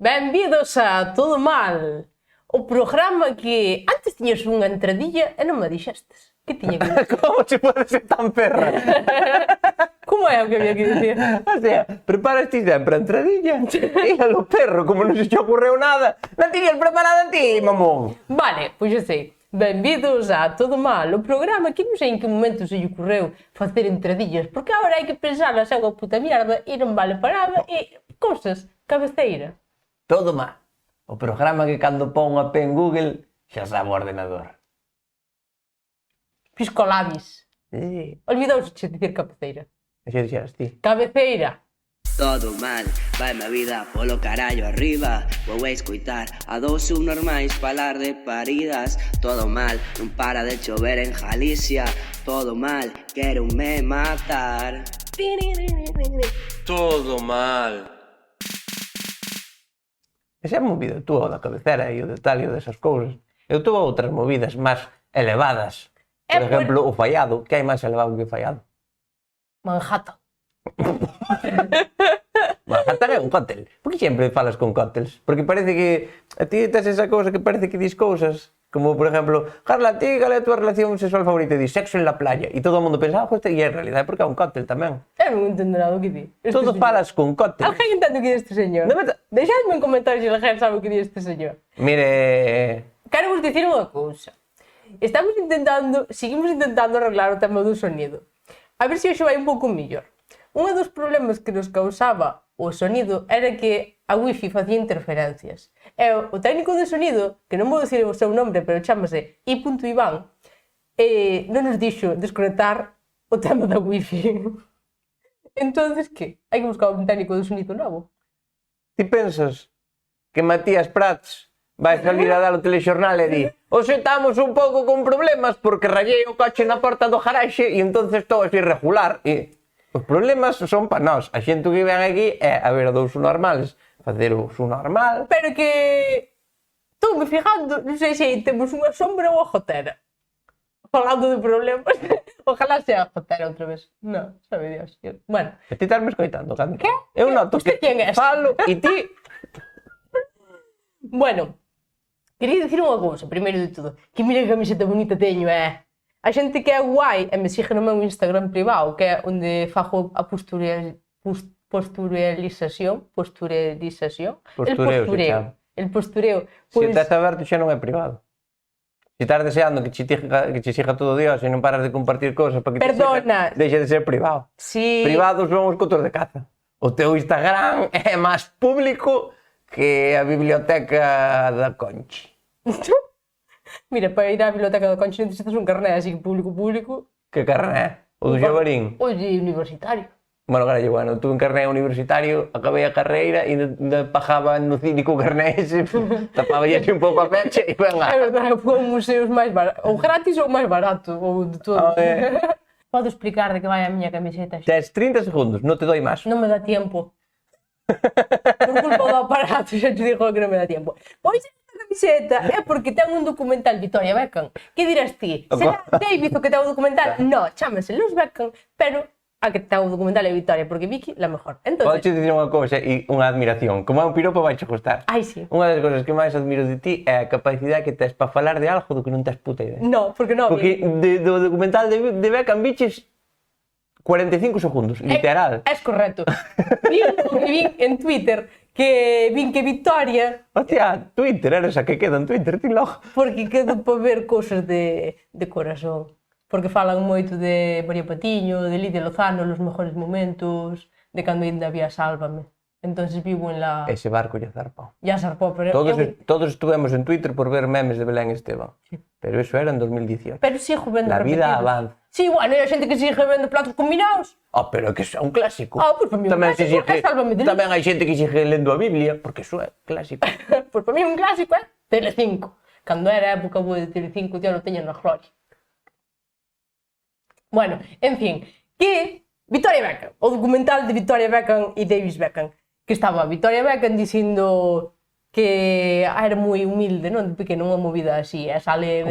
Benvidos a Todo Mal, o programa que antes tiñas unha entradilla e non me dixestes. Que tiña que dicir? Como se pode ser tan perra? Como é o que había que dicir? O sea, preparas ti sempre a entradilla e a lo perro, como non se te ocorreu nada, non tiñas preparada a ti, mamón. Vale, pois eu sei. Benvidos a Todo Mal, o programa que non sei en que momento se lle ocorreu facer entradillas, porque agora hai que pensarlas é unha puta mierda e non vale para nada e cousas, cabeceira. Todo mal. O programa que cando pon unha P en Google xa sabe o ordenador. Piscolabis. Olvidouse de dicir cabeceira. Xa dixeras ti. Cabeceira. Todo mal, vai a vida polo carallo arriba. Vou a escoitar a dous subnormais falar de paridas. Todo mal, non para de chover en Galicia. Todo mal, quero me matar. Todo mal. Esa é a movida túa da cabecera e o detalhe desas cousas. Eu tuve outras movidas máis elevadas. Por exemplo, o fallado. Que hai máis elevado que o fallado? Manhattan. Manhattan é un cóctel. Por que sempre falas con cócteles? Porque parece que a ti tes esa cousa que parece que dis cousas como, por exemplo, Carla, a ti cal é a tua relación sexual favorita? E dis sexo en la playa. E todo o mundo pensa, pues, e é realidade porque é un cóctel tamén. Eu non entendo nada o que di. Todo falas con cócteles. Alguén entende o que di este señor? Deixadme en comentarios se alguén sabe o que di este señor. Mire... Quero vos dicir unha cousa. Seguimos intentando arreglar o tema do sonido. A ver se hoxe vai un pouco mellor. Un dos problemas que nos causaba o sonido era que a wifi facía interferencias. E o técnico de sonido, que non vou dicir o seu nome, pero chámase I.Iván, non nos dixo desconectar o tema da wifi. Entonces, que? Hai que buscar un técnico de sonido novo. Ti pensas que Matías Prats vai salir a dar o telexornal e di hoxe estamos un pouco con problemas porque rayei o coche na porta do garaxe e entonces todo é irregular e os problemas son para nós. A xente que ven aquí é a ver a dous normales, facer o normal. Pero que... Estou me fijando, non sei se temos unha sombra ou a jotera. Falando de problemas, ojalá sea a jotera outra vez. Non, sabe Dios. Bueno. E ti estás me escoitando, cando? Que? Eu noto que falo e ti... Bueno, quería dicir unha cousa, primeiro de todo. Que mira que camiseta bonita teño, A xente que é guai e me sigue no meu Instagram privado, que é onde fago a postureo. El postureo. Se estás aberto xa non é privado. Se estás deseando que che siga todo Dios e non paras de compartir cousas para que te siga, deixa de ser privado. Sí. Privados son os cotos de caza. O teu Instagram é máis público que a biblioteca da Conchi. Mira, para ir á biblioteca da Conchi necesitas un carné, así que público. Que carné? O do Xabarín? O de universitario. Bueno, carallo, bueno, tuve un carné universitario, acabei a carreira e pagaba no cínico o carné ese, tapaba un pouco a peche e venga. É verdade, foi un museos máis barato, ou gratis ou máis barato, ou de todo. Podo explicar de que vai a miña camiseta? Tes 30 segundos, non te doi máis. Non me dá tiempo. Por culpa do aparato, xa te digo que non me dá tiempo. Pois esta camiseta é porque ten un documental Victoria Beckham. Que dirás ti? Será David o que ten o documental? No, chámase Los Beckham, pero a que ten o documental é Victoria, porque Vicky la mejor. Podes dicir unha cousa e unha admiración. Como é un piropo vai che gustar. Ai, sí. Unha das cousas que máis admiro de ti é a capacidade que tes para falar de algo do que non tes puta idea. No, porque non. Porque do documental de Beckham biches 45 segundos, literal. Es correcto. Vin en Twitter que Victoria... Hostia, Twitter, eres a que queda en Twitter, ti logo. Porque quedo para ver cousas de corazón. Porque falan moito de María Patiño, de Lidia Lozano, los mejores momentos, de cando ainda había Sálvame. Entonces vivo en la... Ese barco ya zarpou. Ya zarpou, pero... Todos estuvemos en Twitter por ver memes de Belén Esteban. Sí. Pero eso era en 2018. Pero sigo vendo la repetidos. Vida avanza. Sí, bueno, hai xente que sigue vendo platos combinados. Pero que eso é un clásico. Pues para mí un clásico é Sálvame de Lidia. Tamén hai xente que sigue lendo a Biblia, porque eso é clásico. Pues para mí un clásico é Telecinco. Cando era época boa de Telecinco, ya lo teñen na gloria. Bueno, en fin, que Victoria Beckham, o documental de Victoria Beckham e Davis Beckham, que estaba Victoria Beckham dicindo que era moi humilde, non? De pequeno, unha movida así, e sale...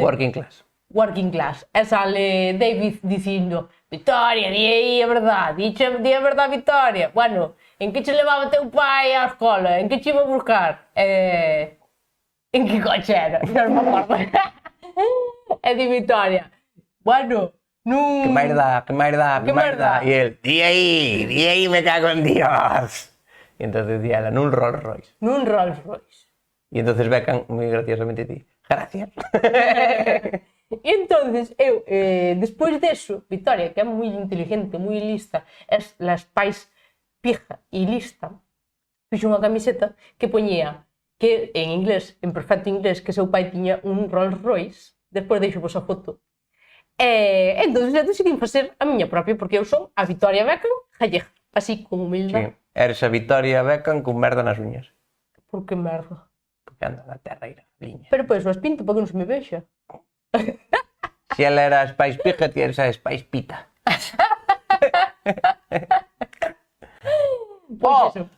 Working class. E sale David dicindo Victoria, di aí a verdade, di a verdade Victoria. Bueno, En que che levaba teu pai á escola? En que che iba a buscar? En que coche era? Non me acordo. É de Vitoria. Bueno, nun... Que máis dá. E el, di aí, me cago en Dios. E entonces decía ela, nun Rolls Royce. Nun Rolls Royce. E entonces Beckham, moi graciosamente, di, gracias. E entonces, eu, despois deso, Vitoria, que é moi inteligente, moi lista, es las pais pija e lista, fixo unha camiseta que poñía que en inglés, en perfecto inglés, que seu pai tiña un Rolls Royce, despois deixo vos a foto. Entonces eu decidí facer a miña propia, porque eu son a Vitoria Beckham gallega, así como humilde. Sí, eres a Vitoria Beckham con merda nas uñas. Por que merda? Porque anda na terra e na liña. Pero pois as pinto para que non se me vexa. Se ela era a Spice Pija, ti eres a Spice Pita. Pois eso.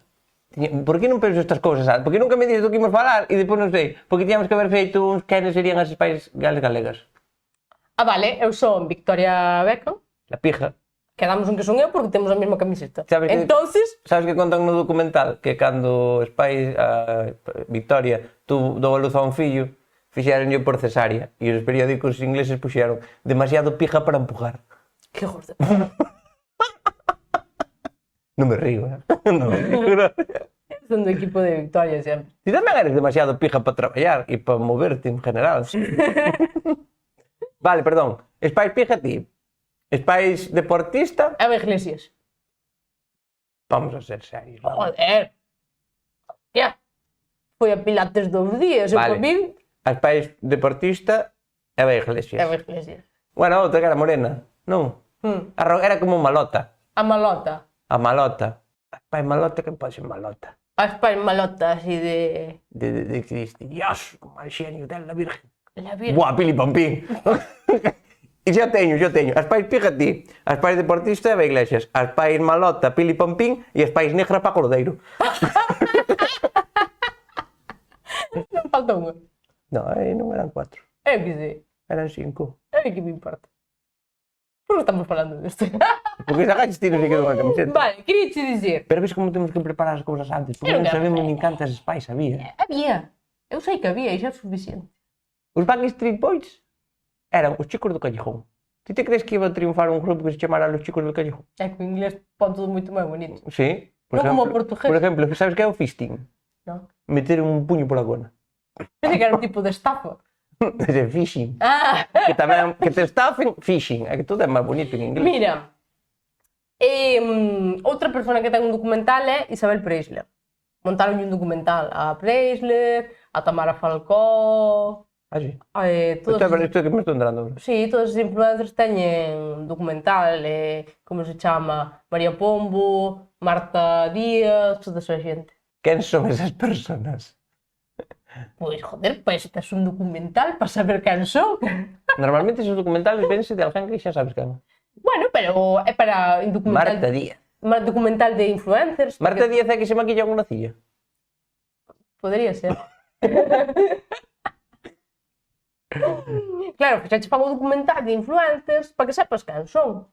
Por que non penso estas cousas? Por que nunca me dices do que imos falar e depois non sei? Porque tíamos que haber feito uns quenes serían as Spice galegas. Vale, eu son Victoria Beckham. La pija. Quedamos en que son eu porque temos a mesma camiseta. Sabes que- Entonces, Sabes que contan no documental que cando Spice, Victoria, dou a luz a un fillo, fixeronlle por cesárea e os periódicos ingleses puxeron demasiado pija para empujar. que gordo. Non me río, Non me río. Son do equipo de Victoria sempre. Ti tamén eres demasiado pija para traballar e para moverte en general. Vale, perdón. Spice pija ti. Spice deportista. Eva Iglesias. Vamos a ser serios. Vamos. Joder. Hostia. Foi a Pilates 2 días, eu Vale. por min, A Spice deportista Eva Iglesias. Eva Iglesias. Bueno, a outra que era morena. Non. Era como malota. A malota. A malota. A Spice malota, que pode ser malota? A Spy malota así de... De que diste, Dios, como al xenio dela virgen. La Virgen. Buah, pili pampín. E xa teño. A Spice pija ti. A Spice deportista Eva Iglesias. A Spice malota, pili pampín. E a Spice negra Paco Lodeiro. Non falta unha. No, non eran 4. Eu que sei. Eran 5. Eu que me importa. Por que estamos falando disto? Porque esa gaches ti non se quedou unha camiseta. Vale, queria che dizer. Pero ves como temos que preparar as cousas antes. Porque Eu non quero sabemos saber. nin cantas Spice había. Había. Eu sei que había e xa é suficiente. Os Backstreet Boys eran os chicos do callejón. Ti te crees que iba a triunfar un grupo que se chamara Los Chicos do Callejón? É que o inglés pon todo moito máis bonito. Sí. Non como o portugués. Por exemplo, sabes que é o fisting? Non? Meter un puño por a gona. Pensei que era un tipo de estafa. Ese fishing. Ah, Que tamén, que te estafen, fishing. É que todo é máis bonito en inglés. mira. Outra persona que ten un documental é Isabel Preisler. Montaron un documental a Preisler, a Tamara Falcó, Ah, sí. todos... Isto é que me estou entrando. Sí, todos os influencers teñen documental, como se chama, María Pombo, Marta Díaz, toda esa xente. Quen son esas personas? Pois, joder, pois tes un documental para saber quen son. Normalmente esos documentales vense de alguén que xa sabes quen. Bueno, pero é para un documental... Marta Díaz. Documental de influencers. Marta porque Díaz é que se maquilla unha cilla. Podría ser. Claro, que xa che fago documental de influencers para que sepas quen son.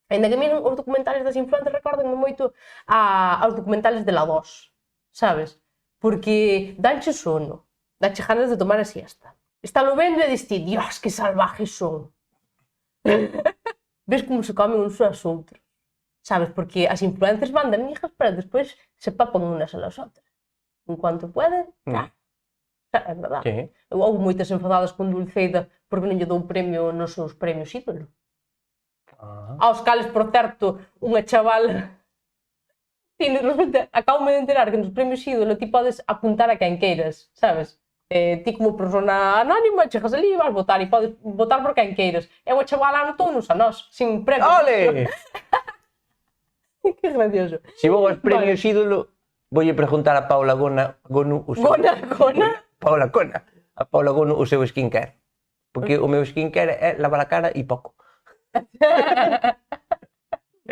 Ainda que a mí os documentales das influencers recordanme moito aos documentales de la 2, sabes? Porque danche sono, danche ganas de tomar a siesta. Estalo vendo e diste, Dios, que salvajes son. Ves como se comen uns aos outros, sabes? Porque as influencers van de amigas para despois se papan unas a las outras. En cuanto pueden, é verdad. Sí. Houve moitas enfadadas con Dulceida porque non lle dou premio nos seus premios ídolo. Aos cales, por certo, unha chavala... Resulta, acabo de enterar que nos premios ídolo ti podes apuntar a quen queiras, sabes? Ti como persona anónima chegas ali e vas votar e podes votar por quen queiras. E unha chavala anotou-nos a nós, sin premio. Ole! Que gracioso. Se vou aos premios ídolo, voulle preguntar a Paula Gonu o seu... Gona? Paula Cona. A Paula Gonu o seu skincare. Porque o meu skincare é lavar a cara e pouco.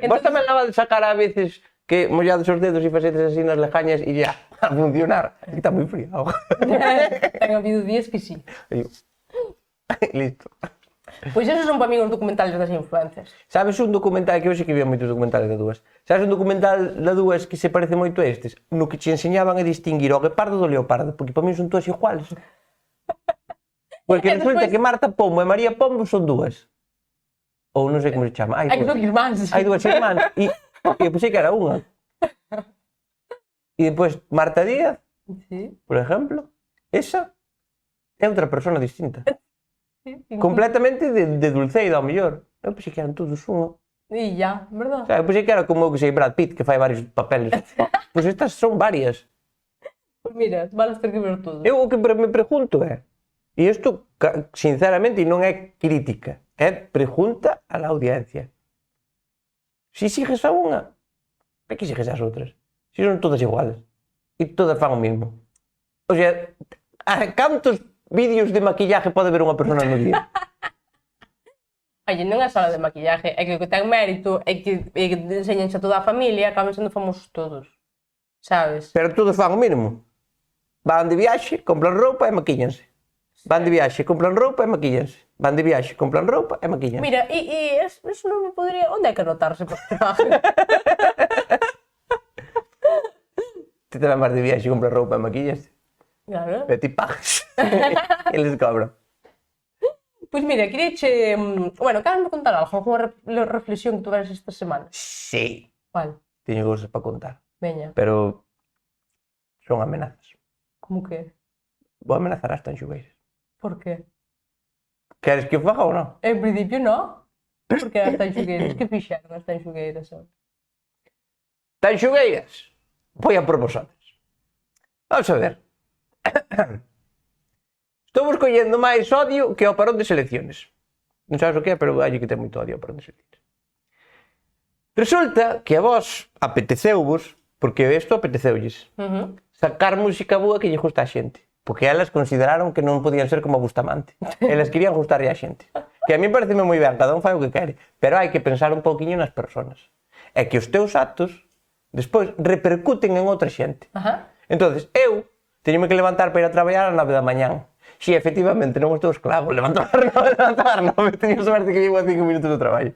Vos tamén lavades a cara a veces que mollades os dedos e facedes así nas lejañas e ya, a funcionar. Aquí está moi fría a auga. Ten habido días que sí. Listo. Pois esos son para mí os documentales das influencias. Sabes un documental que hoxe que vía moitos documentales da Dúas? Sabes un documental da Dúas que se parece moito a estes? No que te enseñaban a distinguir o guepardo do leopardo, porque para mí son todas iguales. Porque resulta que Marta Pombo e María Pombo son dúas. Ou non sei como se chama. Hai que son irmáns. Hai dúas irmáns. E eu pensei que era unha. E depois Marta Díaz, Sí. por exemplo, esa é outra persona distinta. Sí. Completamente de Dulceida, ao mellor. Eu pensei que eran todos unha. E ya, verdad? O sea, eu pensei que era como que sei Brad Pitt, que fai varios papeles. Pois estas son varias. Pois mira, vas ter que ver todo. Eu o que me pregunto é, e isto, sinceramente, non é crítica, é pregunta a la audiencia. Si sigues a unha, para que sigues as outras? Si son todas iguales. E todas fan o mismo. O sea, cantos vídeos de maquillaje pode ver unha persona no día? Oye, non é só de maquillaje, é que o que ten mérito é que enseñanse a toda a familia, acaban sendo famosos todos. Sabes? Pero todos fan o mismo. Van de viaxe, compran roupa e maquillanse. Van de viaxe, compran roupa e maquillanse. Van de viaxe, compran roupa e maquillanse. Mira, e eso non me podría... Onde é que anotarse para trabajar? Ti te vas de viaxe, compran roupa e maquillanse. Claro. Pero ti pagas. Eles cobran. Pois mira, queríache... Bueno, queres me contar algo? Alguna reflexión que tuveras esta semana? Sí. Cual? Teño cousas para contar. Veña. Pero son amenazas. Como que? Vou amenazar as tanxugueiras. Por qué? Queres que o faga ou non? En principio, no. Por que as tanxugueiras? Que fixeron as tanxugueiras? Tanxugueiras, vou a por vosotros. Vamos a ver. Estou collendo máis odio que ao parón de selecciones. Non sabes o que é, pero hai que ter moito odio ao parón de selecciones. Resulta que a vos apeteceuvos, porque isto apeteceulles, sacar música boa que lle gusta a xente. Porque elas consideraron que non podían ser como a Bustamante. Elas querían gustarlle a xente. Que a mí pareceme moi ben, cada un fai o que quere. Pero hai que pensar un pouquiño nas persoas. É que os teus actos, despois, repercuten en outra xente. Entonces, eu teñome que levantar para ir a traballar ás 9 da mañán. Si, efectivamente, non estou esclavo. Levanto ás 9, teño suerte que vivo a 5 minutos do traballo.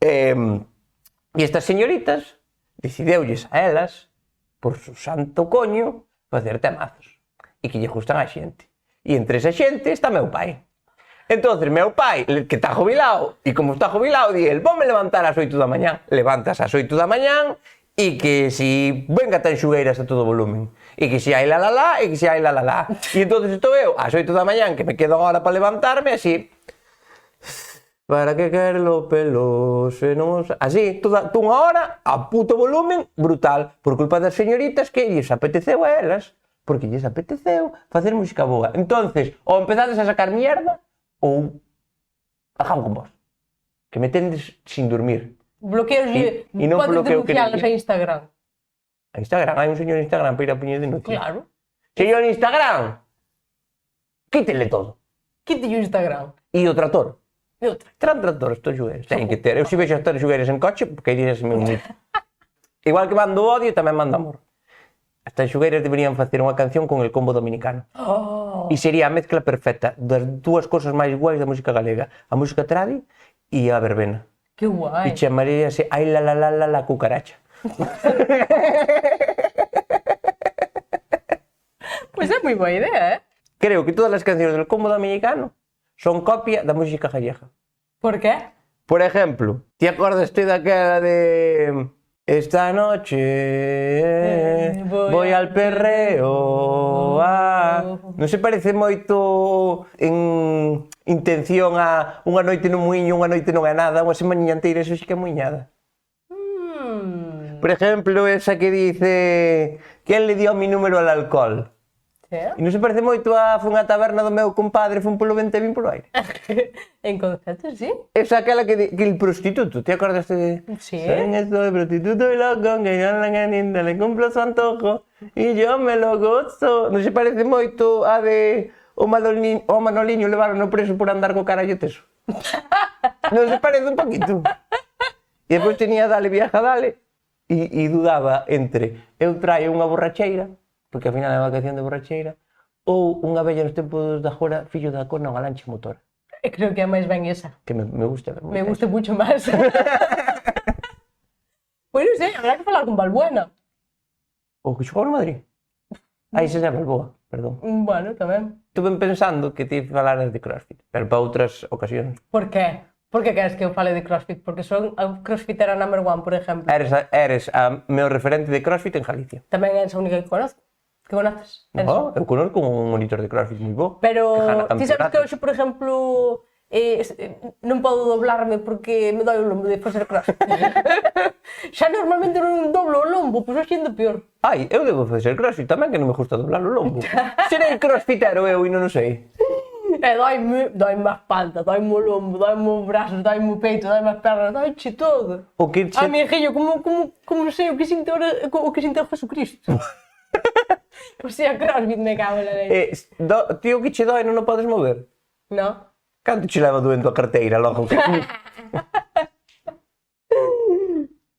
E estas señoritas decideulles a elas, por su santo coño, facer temazos. E que lle gustan a xente. E entre esa xente está meu pai. Entonces, meu pai, que está jubilado, e como está jubilado, di el, vome levantar ás 8 da mañán. Levantas ás 8 da mañán, e que si venga tanxugueiras a todo volumen. E que si hai la la la, e que si hai la la la. E entonces estou eu ás 8 da mañán, que me quedo agora para levantarme, así... Para que quere lo peloso, non... Así, toda unha hora, a puto volumen, brutal, por culpa das señoritas que lles apeteceu a elas, porque lles apeteceu facer música boa. Entonces, ou empezades a sacar mierda, ou acabo con vos. Que me tendes sin dormir. Bloqueos E non podes bloqueo que denunciarlas non- a Instagram. A Instagram, hai un señor en Instagram para ir a puñer denuncia. Claro. Señor Instagram, quítele todo. Quítelle o Instagram. E o trator. E outra. Trator, estos xugueiros. Ten que ter. Eu se vexo estos xugueiros en coche, porque dirías un mito. Igual que mando odio, tamén mando amor. Estas xugueiras deberían facer unha canción con el combo dominicano. Oh. E sería a mezcla perfecta das dúas cosas máis guais da música galega. A música tradi e a verbena. Que E guai. chamaríase ai la la la la la cucaracha. Pois é moi boa idea, Creo que todas as cancións del combo dominicano son copia da música gallega. Por qué? Por ejemplo, ¿te acuerdas daquela de esta noche voy al perreo? Non se parece moito en intención a unha noite no muiño, unha noite non é nada, unha semaninha inteira, eso sí que é muiñada. Por ejemplo, esa que dice ¿quién le dio mi número al alcohol? Sí. E non se parece moito a fun á taberna do meu compadre, fun polo vento e vin polo aire. En concepto, sí. Esa aquela que el prostituto, ¿te acordas de...? Sí. Saben estoy prostituto y loco, que yo la ganinda le cumplo su antojo y yo me lo gozo. Non se parece moito a de o Manoliño levaron no preso por andar co carallo teso. Non se parece un poquito. E depois tenía Dale Viaja Dale e dudaba entre eu traio unha borracheira, porque ao final é unha canción de borracheira, ou unha vella nos tempos de agora, fillo da cona, unha lancha motora. Creo que é máis ben esa. Que me gusta ver Me gusta mucho máis. Pois non sei, habrá que falar con Balbuena. O que xogou no Madrid? Ese é Balboa, perdón. Bueno, tamén. Estuve pensando que ti falaras de CrossFit, pero para outras ocasións. Por qué? Por que queres que eu fale de CrossFit? Porque son a crossfitera number one, por exemplo. Eres a meu referente de CrossFit en Galicia. Tamén és a única que conozco. Que conoces? No, eu conozco un monitor de CrossFit moi bo. Pero que gana ti sabes que campeonatos. hoxe, por exemplo, non podo doblarme porque me doi o lombo de facer CrossFit. Xa normalmente non doblo o lombo, pois hoxe ainda peor. Ai, eu debo facer CrossFit tamén, que non me gusta doblar o lombo. Serei crossfitero eu e non o sei. Doime a espalda, doime o lombo, doime o brazo, doime o peito, doime as pernas, doime todo. O que che... Amiguinho, como sei o que sinto ahora, o que sinto Jesucristo. Pois se a CrossFit me cago na lei. Ti o que che doi non o podes mover? No? Canto che leva doendo a carteira logo?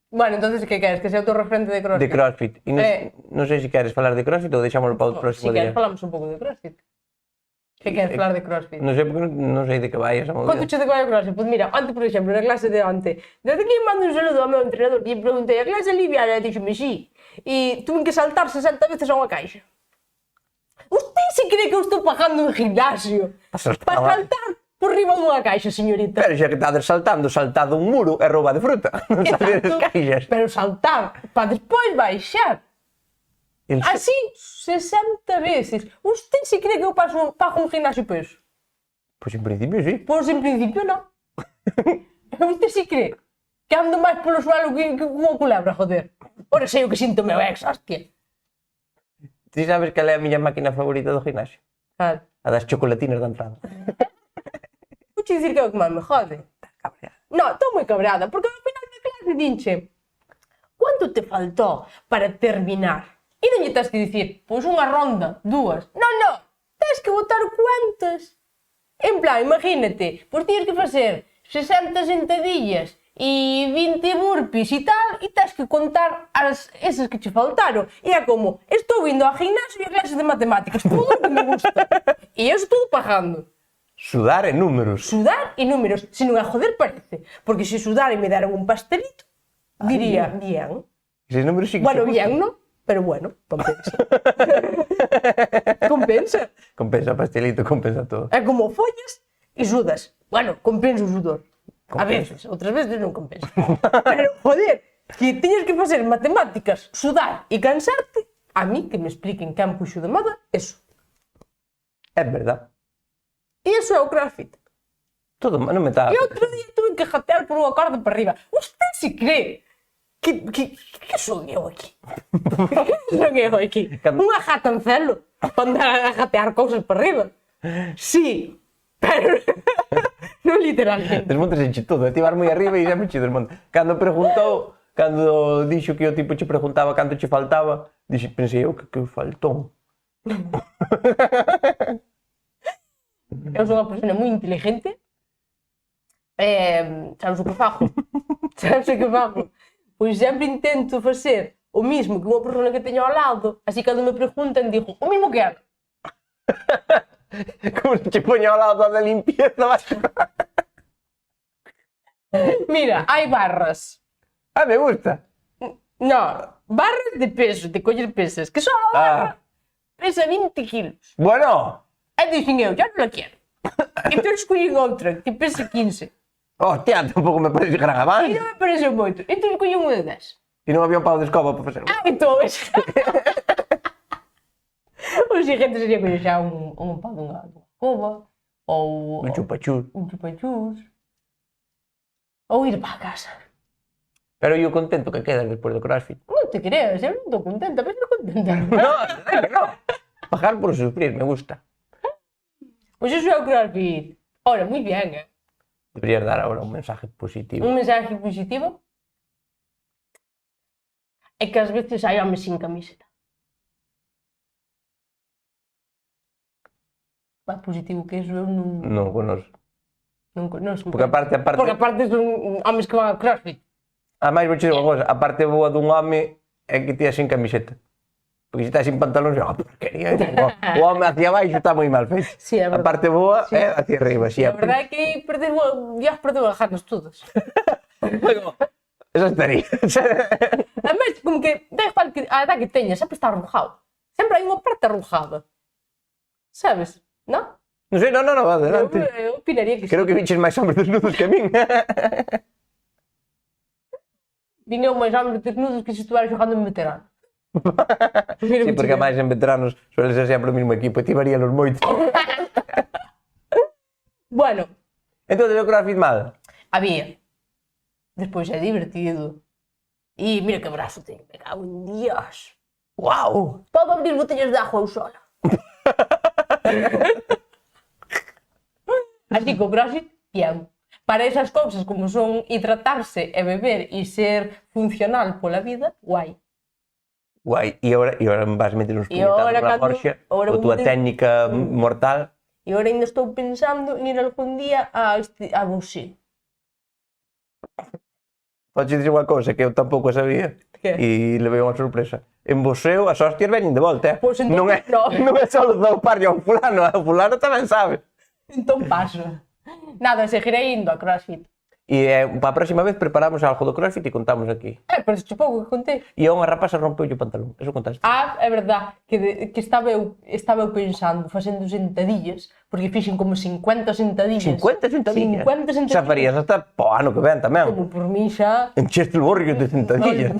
Bueno, entonces, que queres? Que sea o teu referente de CrossFit? De CrossFit. E non sei se queres falar de CrossFit ou deixámoslo para o próximo Si queres, día. falamos un pouco de CrossFit. Que queres falar de CrossFit? Non sei porque non sei de que vai esa movida. Conto che de vai a CrossFit? Pois mira, antes, por exemplo, na clase de onte, desde que mando un saludo ao meu entrenador e preguntei, a clase liviana? E dixome, sí. E tuve que saltar 60 veces a unha caixa. Usted se cree que eu estou pagando un gimnasio para saltar por riba dunha caixa, señorita? Pero xa que estades saltado un muro é rouba de fruta. Non sabes as caixas. Pero saltar para despois baixar. Así 60 veces. Usted se cree que eu pago un gimnasio por eso? Pois en principio sí. Pois en principio non. Usted se cree que ando máis polo suelo que unha culebra, joder. Ora sei o que sinto meu ex, hostia. Ti sabes cal é a miña máquina favorita do gimnasio? Claro. A das chocolatinas da entrada. Vou te dicir que é o que máis me jode. Non, estou moi cabreada, porque ao final da clase dinche ¿cuánto te faltó para terminar? E non lle tens que dicir, pois unha ronda, dúas. Non, tens que botar cuentas. En plan, imagínate, pois tienes que facer 60 sentadillas e 20 burpees e tal, e tens que contar esas que che faltaron. E é como, estou indo ao gimnasio e a clase de matemáticas, todo o que me gusta. E eu estou pagando. Sudar e números. Sudar e números, se non é joder parece. Porque se sudar e me deran un pastelito, diría, bien. Eses números sí que Bueno, se bien, ¿no? Pero bueno, compensa. Compensa. Compensa pastelito, compensa todo. É como follas e sudas. Bueno, compensa o sudor. A veces, outras veces non compensa. Pero, joder, que teñes que facer matemáticas, sudar e cansarte, a mí que me expliquen quen puxo de moda, eso. É verdad. E eso é o CrossFit. Todo non me está... E outro día tuve que jatear por unha corda para arriba. Usted se cree que son eu aquí? Que son eu aquí? Unha jata en celo para andar a jatear cousas para arriba? Sí, pero non literalmente. Desmontes enche todo, ti vas moi arriba e sempre che desmonte. Cando dixo que o tipo che preguntaba canto che faltaba, pensei eu que faltou. Eu sou unha persona moi inteligente. Sabes o que fago? Pois sempre intento facer o mismo que unha persona que teño ao lado, así cando me preguntan digo, o mismo que ela. Como se che poño ao lado da limpieza, vas... Mira, hai barras. Ah, me gusta. No, barras de peso, de coller pesas, que só a barra pesa 20 kilos. Bueno. E dicen eu, ya non la quero. Entón escollen outra, que pesa 15. Hostia, tampouco me parece gran E avance. non me pareceu moito. Entón escollen unha de 10. E non había un pau de escoba para facer. Entón, o siguiente sería coller xa un pau dunha cova, ou... Un chupachús. Un chupachús. Ou ir para casa. Pero eu contento que quedas despois do CrossFit. Non te creas, eu non estou contenta, pero estou contenta. No. Pagar por sufrir, me gusta. Pois iso é o CrossFit. Ora, moi bien, Deberías dar agora un mensaje positivo. Un mensaje positivo é que ás veces hai homes sin camiseta. Más positivo que iso eu non... Non conozco. Non conozco. Porque aparte... Porque aparte son homes que van a CrossFit. A máis vou che dizer unha cosa, a parte boa dun home é que tías sin camiseta. Porque se está sin pantalóns, porquería. O home hacia baixo está moi mal feito. Sí, é A verdade. parte boa é hacia arriba, A sempre. verdade é que Dios perdeu as ganas todas. Eso estaría. Ademais, como que, da igual que a edad que teña, sempre está arrujado. Sempre hai unha parte arrujada. Sabes? Non? Non sei, non, adelante. Eu opinaría que Creo sí. que viches máis hombres desnudos que a min. Viñeu máis hombres desnudos que se estuvera xogando en veterano. Mira Sí, que porque chido. máis en veteranos suele ser sempre o mismo equipo, e ti varíalos moito. Bueno, Entón, o CrossFit mal? había. Despois é divertido. E mira que brazo teño, me cago en Dios. Guau! Podo abrir botellas de agua eu sola. Así que o CrossFit, bien. Para esas cousas como son hidratarse e beber e ser funcional pola vida, guai. Guai, e agora vas meter uns E agora puñetazos na cando- forxa, agora a tua vou meter- técnica mortal. E agora ainda estou pensando en ir algún día a Boxeo. Podes dizer unha cousa que eu tampouco sabía Que? e levei unha sorpresa. En boxeo as hostias veñen de volta, Pois entón, non é, no. non é só doparlle ao fulano tamén sabe. Entón paso. Nada, seguirei indo a CrossFit. E para a próxima vez preparamos algo do CrossFit e contamos aquí. Pero se pouco que contei. E a unha rapaza rompeu o pantalón, eso contaste. Ah, é verdad, que estaba eu pensando, facendo sentadillas, porque fixen como 50 sentadillas. 50 sentadillas. 50 sentadillas. Xa farías hasta po ano que ven tamén. Como por mí xa... Encheste o borrio de sentadillas.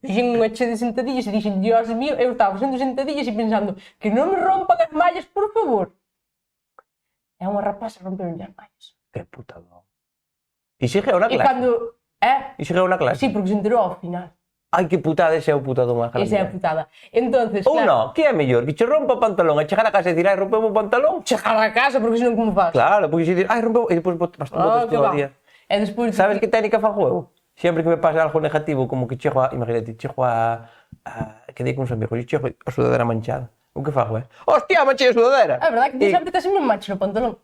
Fixen unha che de sentadillas e dixen, Dios mío, eu estaba facendo sentadillas e pensando que non me rompan as mallas, por favor. É unha rapaza romperon as mallas. Que puta do. E sigue a unha E clase. cando... E sigue a unha clase. Sí, porque se enterou ao final. Ai, que putada, ese é o puta do máis grande. Esa é a putada. Entonces, Ou non, que é mellor? Que che rompa o pantalón e chegar a casa e dir, ai, rompeu o pantalón? chegar a casa, porque senón como faz? Claro, porque se dir, ai, rompeu, e depois botas Que todo o va. día. E despois... Sabes que técnica fago eu? Sempre que me pasa algo negativo, como que chego a, imagínate, chego a que dei con uns amigos, e chego a sudadera manchada. O que fago, hostia, manchei a sudadera! É verdade que ti sempre tes sempre manchas no pantalón.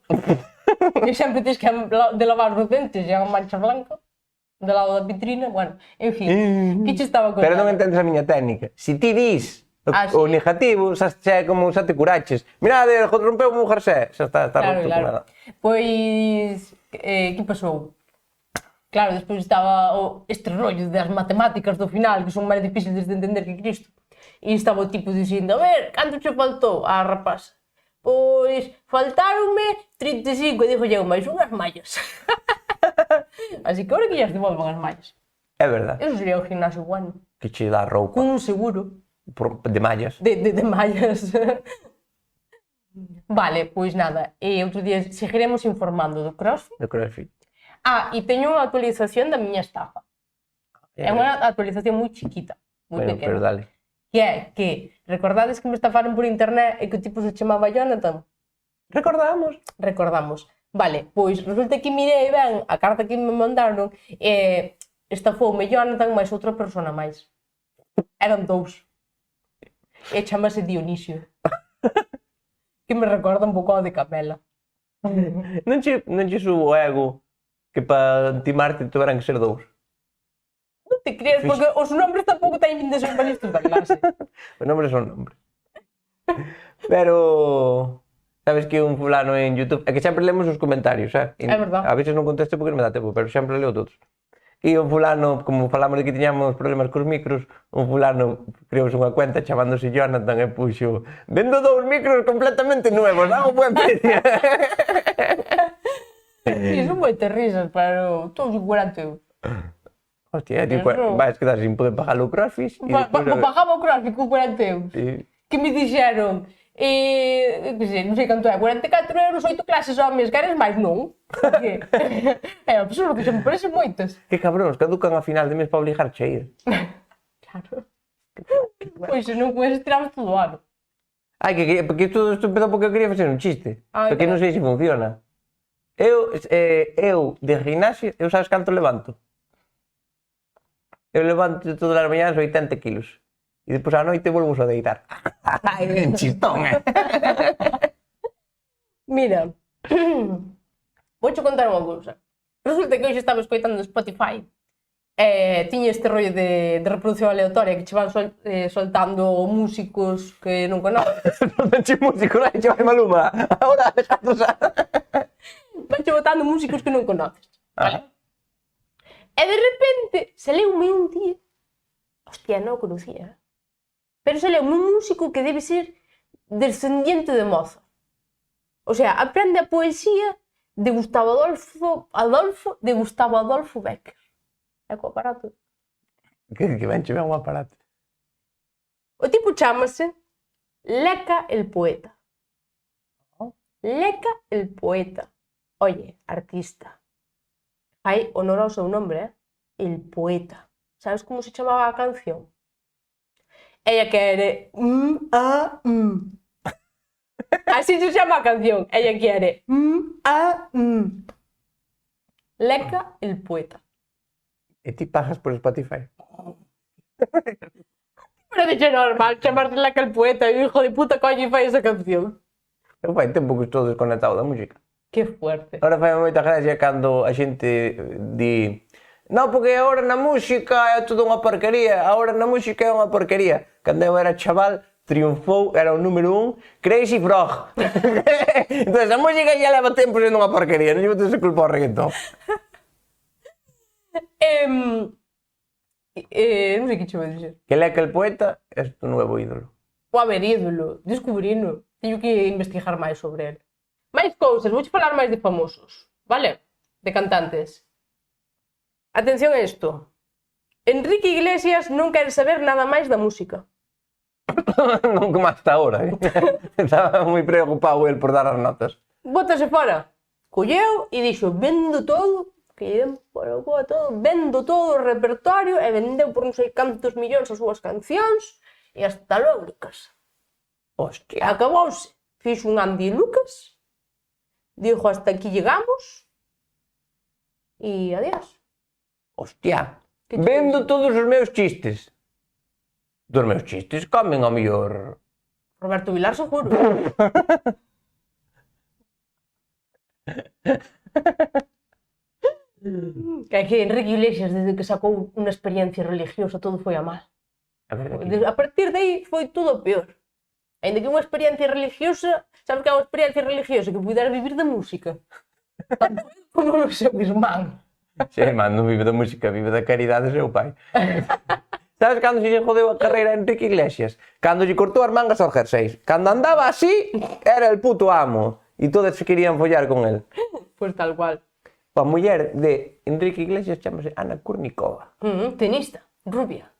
E sempre tes que de lavar os dentes e a mancha blanca do lado da vitrina, bueno, en fin, que che estaba contando? Pero non entendes a miña técnica. Se ti dis o Sí. negativo, xa é como xa te curaches. Mirade, rompeu o jersey, xa está roto. Claro. Pois, que pasou? Claro, despois estaba este rollo das matemáticas do final, que son máis difíciles de entender que Cristo. E estaba o tipo dicindo, a ver, canto che faltou a rapaza? Pois, faltaronme 35, e dixo eu, máis unhas mallas. Así que ahora que lles devolvan as mallas. É verdade. Eso sería o gimnasio bueno. Que che dá roupa Con un seguro de mallas. de mallas. Vale, pois nada, e outro día seguiremos informando do CrossFit. De CrossFit. Ah, e teño unha actualización da miña estafa. É unha actualización moi chiquita, moi Bueno, pero pequena. dale. Que é que, recordades que me estafaron por internet e que o tipo se chamaba Jonathan? Recordamos. Recordamos. Vale, pois resulta que mirei ben a carta que me mandaron e estafoume Jonathan máis outra persona máis. Eran dous. E chamase Dionisio. Que me recorda un pouco ao de Camela. Non che subo o ego que para timarte tuveran que ser dous. Non te crees, porque os nombres tampouco teñen de ser para isto da clase. Os nombres son nombres. Pero... Sabes que un fulano en YouTube... É que sempre lemos os comentarios, É verdad. A veces non contesto porque non me dá tempo, pero sempre leo todos. E un fulano, como falamos de que tiñamos problemas cos micros, un fulano creouse unha cuenta chamándose Jonathan e puxo vendo 2 micros completamente nuevos, dá un buen precio. Sí, son moi risas, pero todos 40 euros. Hostia, tipo, Eso. vais quedar sin poder pagar o CrossFit e despois... Pagaba o CrossFit con 40 euros. Sí. Que me dixeron, que sei, non sei canto é, 44 euros, 8 clases ao mes, queres máis? Non. Porque é absurdo, que se me parece moitas. Que cabróns, caducan a final de mes para obligar-che a ir. Claro. Pois se non con ese tiramos todo o ano. Ai, porque todo isto empezou porque eu quería facer un chiste. Ai, Porque non sei se funciona. Eu de gimnasia, eu sabes canto levanto? Eu levanto todas as mañanas 80 kilos. E depois á noite volvo a deitar. Ai, un chistón, Mira, vouche contar unha cousa. Resulta que hoxe estaba escoitando Spotify Tiña este rollo de reproducción aleatoria que che van soltando músicos que non conoces. Non che músico, non che vai Maluma. Ahora, dejadnos a... Vanche botando músicos que non conoces. Vale. E de repente saleume un día, hostia, non o conocía, pero saleume un músico que debe ser descendiente de Mozart. O sea, aprende a poesía de Gustavo Adolfo Becker. É co aparato. Que ben che ven un aparato. O tipo chámase Leca el Poeta. Leca el Poeta. Oye, artista. Fai honor ao seu nombre, El Poeta. Sabes como se chamaba a canción? Ella quere... Así se chama a canción. Ella quere... Leca el Poeta. E ti pagas por Spotify? Pero dixe normal, chamarse Leca el Poeta e hijo de puta coño fai esa canción. Eu fai tempo que estou desconectado da música. Que fuerte. Ahora fai moita gracia cando a xente di non, porque agora na música é todo unha porquería, agora na música é unha porquería. Cando eu era chaval, triunfou, era o número 1, Crazy Frog. Entón, a música xa leva tempo sendo unha porquería, non lle botes a culpa ao reggaetón. Non sei que che vou dizer. Que Leca el Poeta é o nuevo ídolo. O haber ídolo, descubrino. Teño que investigar máis sobre ele. Máis cousas, vouche falar máis de famosos, vale? De cantantes. Atención a isto. Enrique Iglesias non quere saber nada máis da música. Non como hasta ahora. Estaba moi preocupado el por dar as notas. Bótase fora. Colleu e dixo, vendo todo, que lle den por o cu a todo, vendo todo o repertorio e vendeu por non sei cantos millóns as súas cancións e hasta logo de casa. Hostia. Acabouse. Fixo un Andy Lucas, dijo hasta aquí llegamos e adiós. Hostia. Vendo todos os meus chistes. Dos meus chistes comen ao mellor... Roberto Vilar seguro. Que é que Enrique Iglesias, desde que sacou unha experiencia religiosa, todo foi a mal. A partir de aí foi todo peor. Ainda que unha experiencia religiosa, sabes que é unha experiencia religiosa que pudera vivir da música? Tanto como o seu irmán. Sí, irmán, non vive da música, vive da caridade do seu pai. Sabes cando se lle jodeu a carreira a Enrique Iglesias? Cando lle cortou as mangas aos jerseis. Cando andaba así, era el puto amo. E todos se querían follar con el. Pois tal cual. A muller de Enrique Iglesias chamase Ana Kurnikova. Tenista, rubia.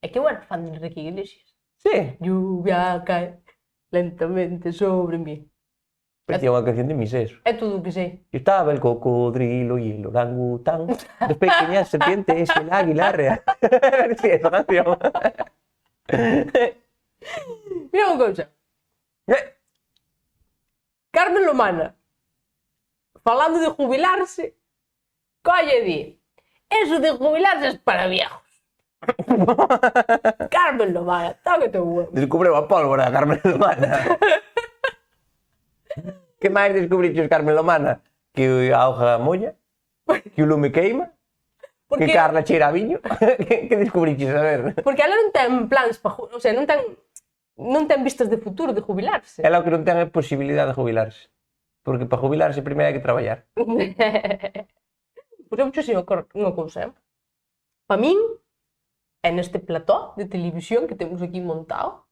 É que eu era fan de Enrique Iglesias. Sí. Lluvia cae lentamente sobre mí. Parecía unha canción de Misés. É todo o que sei. Estaba el cocodrilo y el orangután, dos pequeñas serpientes y el águila real. Sí, esa canción. Mira unha cousa. Carmen Lomana, falando de jubilarse, colle di, eso de jubilarse es para viejos. Carmen Lomana, tócate o huevo. Descubreu a pólvora, Carmen Lomana. Que máis descubriches, Carmen Lomana? Que a hoja molla? Que o lume queima? Porque, que Carla cheira a viño? Que descubriches, a ver? Porque ela non ten plans para... O sea, non ten vistas de futuro de jubilarse. Ela o que non ten é posibilidade de jubilarse. Porque para jubilarse primeiro hai que traballar. Pois eu vouche así unha cousa, Para min, é neste plató de televisión que temos aquí montado,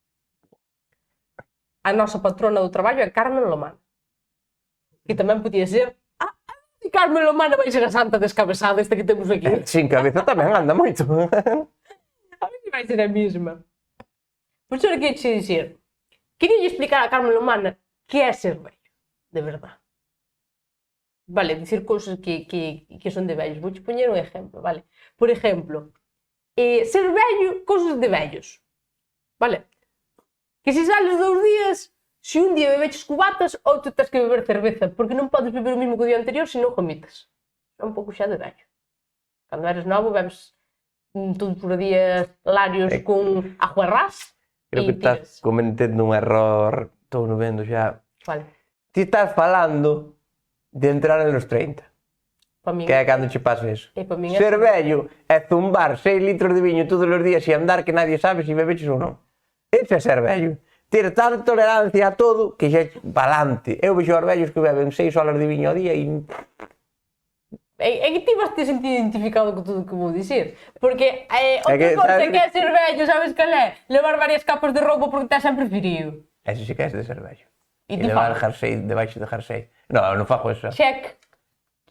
a nosa patrona do traballo é Carmen Lomana. Que tamén podía ser... Carmen Lomana vai ser a santa descabezada esta que temos aquí. Sin cabeza tamén anda moito. A ver se vai ser a mesma. Por iso que che dicir, quería explicar a Carmen Lomana que é ser vello, de verdade. Vale, dicir cousas que son de vellos. Vouche poñer un exemplo, vale? Por exemplo, ser vello, cousas de vellos. Vale? Que se sales 2 días, se un día bebeches cubatas, outro tens que beber cerveza, porque non podes beber o mismo que o día anterior se non vomitas. É un pouco xa de vello. Cando eres novo, bebes todos os días larios con ajuarrás. Creo que estás cometendo un error. Estou vendo xa. Vale. Ti estás falando de entrar en los 30. Pa min Que é cando che pasa eso. E pa min é Ser así. vello é zumbar 6 litros de viño todos os días e andar que nadie sabe se bebeches ou non. Ese é ser vello. Ter tanta tolerancia a todo que xa palante. Eu vexo aos vellos que beben 6 olas de viño ao día e... É que ti vas te sentir identificado con todo o que vou dicir. Porque que, outra cousa sabes- que é ser vello, sabes cal é? Levar varias capas de roupa porque estás sempre frío. Eso sí que é de ser vello. E E ti levar falas? jersey debaixo de jersey. Non, non fago eso. Check.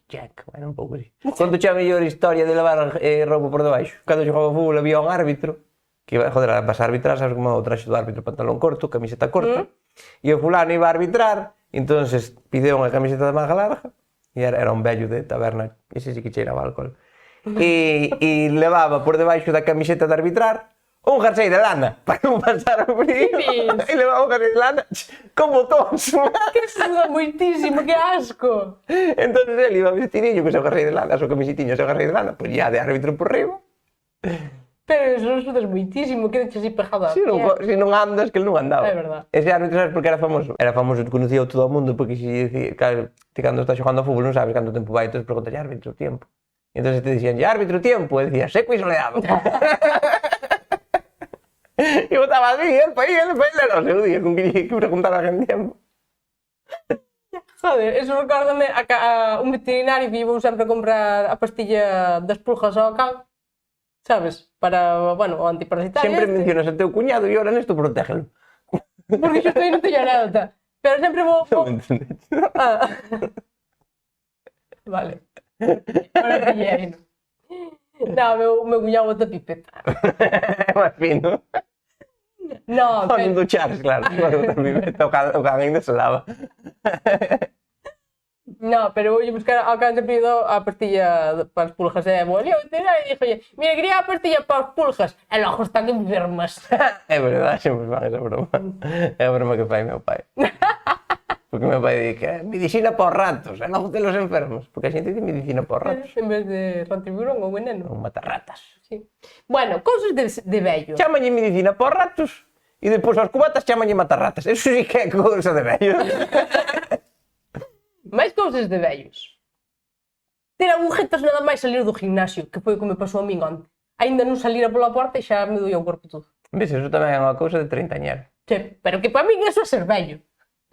Check, bueno, un pouco así. Conto xa a mellor historia de levar roupa por debaixo. Cando xogaba fútbol había un árbitro que iba, joder, a pasar a arbitrar, sabes como o traxe do árbitro, pantalón corto, camiseta corta. E o fulano iba a arbitrar, entonces pideu unha camiseta de manga larga, e era un vello de taberna, ese sí que cheiraba alcohol. E levaba por debaixo da camiseta de arbitrar un jersey de lana para non pasar o frío. dices? E levaba un jersey de lana con botóns. Que suda moitísimo, que asco. Entonces él iba vestidillo con seu jersey de lana, a súa camisetiña, seu jersey de lana, pois ya de árbitro por riba. Pero eso sudas moitísimo, quedaste así pegado a Si non, piel. si non andas, que el non andaba. É verdad. Ese árbitro, sabes por que era famoso? Era famoso, conocía a todo o mundo, porque si decía, claro, ti cando estás xogando a fútbol non sabes canto tempo vai, entonces preguntas, árbitro, tiempo. E entonces te dicían, árbitro, tiempo, e decías, seco e soleado. E botaba así, el país, era o seu día, con que preguntar a gente tiempo. Joder, eso recórdame a un veterinario que llevou sempre a comprar a pastilla das pulgas ao can, sabes? Para, bueno, o antiparasitario. Sempre mencionas a teu cuñado e ahora nesto protégelo. Porque xusto aí non teño anécdota. Pero sempre vou... Non me entendes. Ah. Vale. Ahora pillei, non? Non, meu cuñado bota pipeta. É máis fino. No, Non pero... duchares, claro. O can ainda se lava. No, pero vou buscar ao can sempre ido a pastilla para as pulgas e vou ali ao veterinario e dixolle, mira, quería a pastilla para as pulgas e logo están enfermas. É verdade, sempre fan esa broma. É a broma que fai meu pai. Porque meu pai di que medicina para os ratos, e logo telos enfermos. Porque a xente di medicina para os ratos. En vez de rantiburón ou veneno. Non mata ratas. Sí. Bueno, cousas de vello. Chámalle medicina para os ratos e depois aos cubatas chámalle matarratas. Eso sí que é cousa de vello. Mais cousas de vellos. Ter agujetas nada máis salir do gimnasio, que foi o que me pasou a min onte. Ainda non salira pola porta e xa me doía o corpo todo. Ves, eso tamén é unha cousa de treintañero. Che, pero que para min eso é ser vello.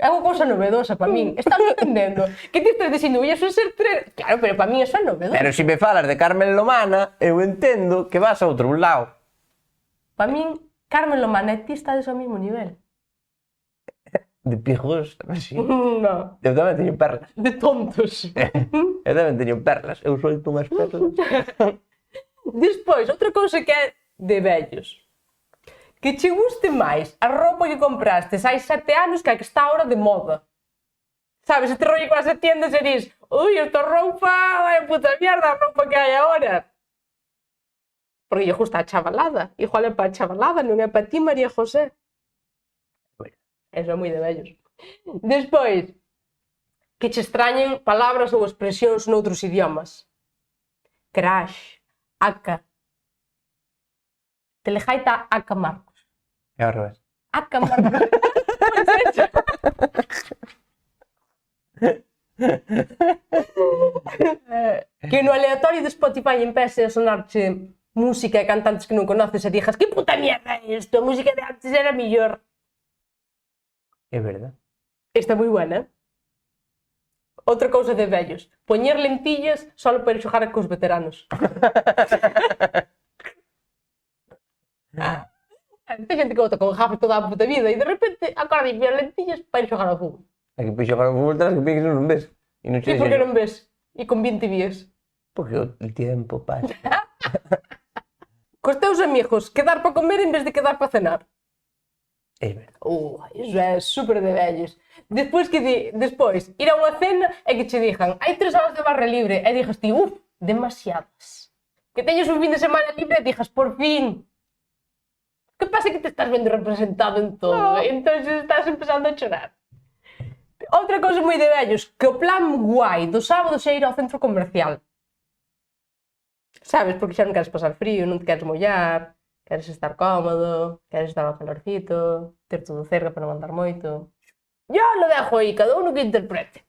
É unha cousa novedosa para min. Estás entendendo? Que ti estás dicindo, "Ui, eso é ser Claro, pero para min eso é novedoso. Pero se me falas de Carmen Lomana, eu entendo que vas a outro lado. Para min, Carmen Lomana e ti estades ao mesmo nivel. De pijos, así. No, Eu tamén teño perlas. de tontos. Eu tamén teño perlas. Eu solto unhas perlas. Despois, outra cousa que é de vellos. Que che guste máis a roupa que compraste hai 7 anos que a que está ahora de moda. Sabes, este rollo que vas a tiendas e dis, ui, esta roupa, vai puta mierda, a roupa que hai agora. Porque lle gusta a chavalada. Igual é para a chavalada, non é para ti, María José. Eso é moi de vellos. Despois, que che extrañen palabras ou expresións noutros idiomas. Crash, aca. Telejaita, aca Marcos. É ao revés. Aca Marcos. Pois eso. Que no aleatorio de Spotify empece a sonarche música e cantantes que non conoces e dixas, que puta mierda é isto? A música de antes era mellor. É verdade. Esta é moi buena. Outra cousa de vellos. Poñer lentillas só para xogar cos veteranos. Tem xente que bota con gafas toda a puta vida e de repente acorda e pide lentillas para ir xogar ao fútbol. Aquí pois xogar ao fútbol tras que piques non ves. E non E por que non ves? E con 20 vías. Porque o tempo pasa. Cos teus amigos, quedar para comer en vez de quedar para cenar. É verdade. Iso é super de vellos. Despois, despois, ir a unha cena e que che dixan hai 3 horas de barra libre e dixas ti, demasiadas. Que teñes un fin de semana libre e dixas, por fin. Que pasa que te estás vendo representado en todo, entón estás empezando a chorar. Outra cousa moi de vellos, que o plan guai do sábado xa ir ao centro comercial. Sabes, porque xa non queres pasar frío, non te queres mollar, queres estar cómodo, queres estar ao calorcito, ter todo cerca para non andar moito. Yo lo dejo aí, cada uno que interprete.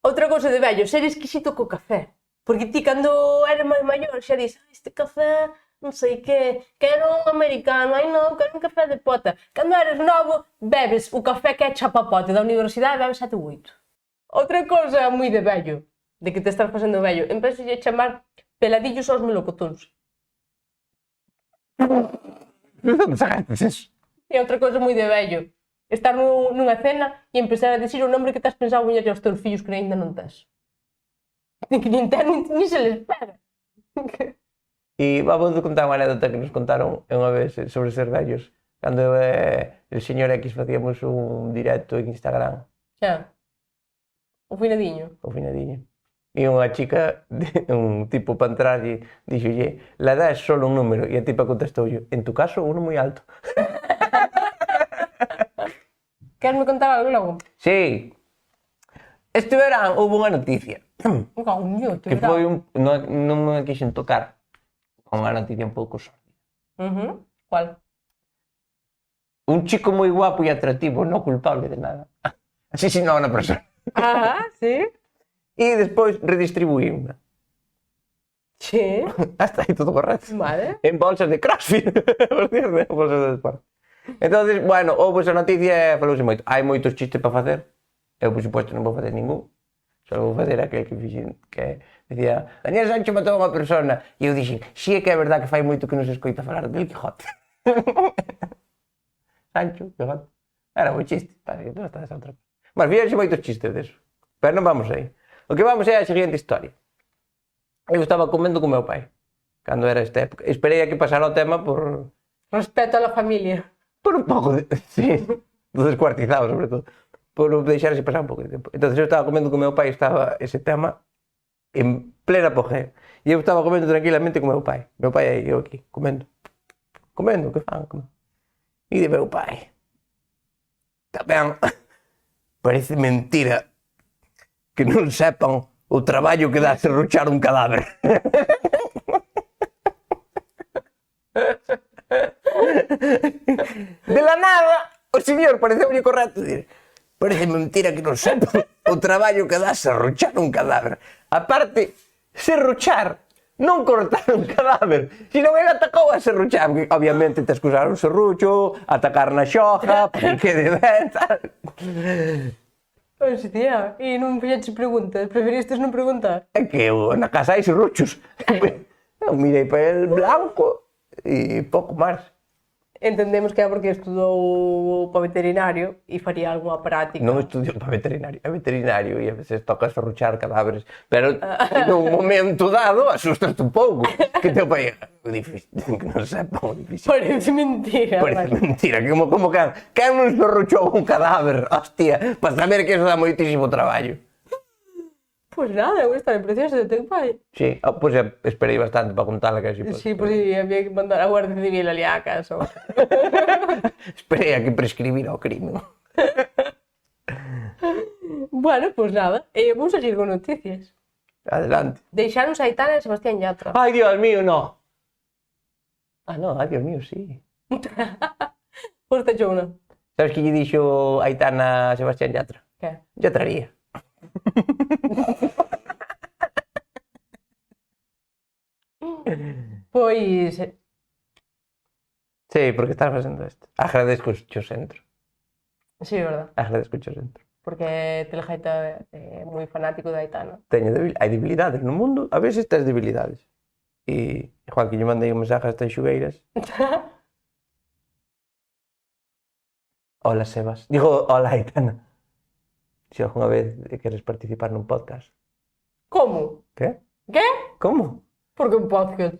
Outra cousa de vello, ser exquisito co café. Porque ti, cando eres máis maior, xa dis, este café, non sei que, quero un americano, ai non, quero un café de pota. Cando eres novo, bebes o café que é chapapote da universidade, bebes 7 ou 8. Outra cousa moi de vello, de que te estás facendo vello, empezas a chamar peladillos aos melocotóns. Non sacaste eso? E outra cousa moi de vello, estar nunha cena e empezar a dicir o nombre que te has pensado poñerlle aos teus fillos que ainda non tes. Que nin ten, nin se les pega. E vamos a contar unha anécdota que nos contaron unha vez sobre ser vellos. Cando el señor X facíamos un directo en Instagram. Xa. O finadiño. O finadiño. E unha chica, un tipo para entrar, e dixolle, la edad é solo un número. E a tipa contestoulle, en tu caso, uno moi alto. Queres me contar algo logo? Sí. Este verán houve unha noticia. Gaño, te Que foi non me quixen tocar. Unha noticia un pouco sórdida. Cual? Un chico moi guapo e atractivo, non culpable de nada. Asesinó a unha persona. Ajá, sí. E despois redistribuímos. Sí. Hasta aí todo correcto. Vale. En bolsas de CrossFit. Por cierto, en bolsas de deporte. Entonces, bueno, houve esa noticia e falouse moito. Hai moitos chistes para facer. Eu, por suposto, non vou facer ningún. Só vou facer aquel que fixen, que decía Daniel Sancho matou a unha persona. E eu dixen, si é que é verdad que fai moito que non se escoita falar del Quijote. Sancho, Quijote. Era moi chiste. Parece que non está esa outra. Mas fíxense moitos chistes deso. Pero non vamos aí. O que vamos é a seguinte historia. Eu estaba comendo con meu pai. Cando era esta época. Esperei a que pasara o tema por... Respeto a la familia. Por un pouco de... Sí. Do descuartizado, sobre todo. Por deixarse pasar un pouco de tempo. Entonces eu estaba comendo con meu pai, estaba ese tema en plena apogeo. E eu estaba comendo tranquilamente con meu pai. Meu pai aí, eu aquí, comendo. Comendo, que fan? Comendo. E de meu pai. Tamén parece mentira que non sepan o traballo que dá serruchar un cadáver. De la nada, o señor pareceulle correcto dir, parece mentira que non sepan o traballo que dá serruchar un cadáver. Aparte, serruchar, non cortar un cadáver, sino ele atacou a serruchar, porque obviamente te escusar un serrucho, atacar na xoja, para que quede ben, tal. Hostia, e non fixeches preguntas? Preferistes non preguntar? É que eu, na casa hai serruchos. Eu mirei para el blanco e pouco máis. Entendemos que é porque estudou para veterinario e faría algunha práctica. Non estudiou para veterinario, é veterinario e a veces toca serruchar cadáveres, pero nun momento dado asustas un pouco, que teu pai é difícil, que non sepa o difícil. Parece mentira. Parece mentira, que como quen non serruchou un cadáver, hostia, para saber que eso dá moitísimo traballo. Pois nada, é unha historia preciosa de teu pai. Sí, pois esperei bastante para contarla que así. Sí, pois si había que mandar a Guardia Civil ali á casa. Esperei a que prescribira o crime. Bueno, pois nada, vamos a seguir con noticias. Adelante. Deixaron Aitana e Sebastián Yatra. Ai, Dios mío, no. Ah, no, ai, Dios mío, sí. Pois te chou unha. Sabes que lle dixo Aitana a Sebastián Yatra? Que? Yatraría. Pois... Sí, porque estás facendo isto. Agradezco o centro. Sí, é verdad. Agradezco o centro. Porque Telejaita é moi fanático de Aitana. Hai debilidades no mundo, a veces tes debilidades. E Juan, que lle mandei un mensaje a estas xugueiras. Hola, Sebas. Digo, hola, Aitana. Se alguna vez queres participar nun podcast. Como? Que? Que? Como? Porque un podcast.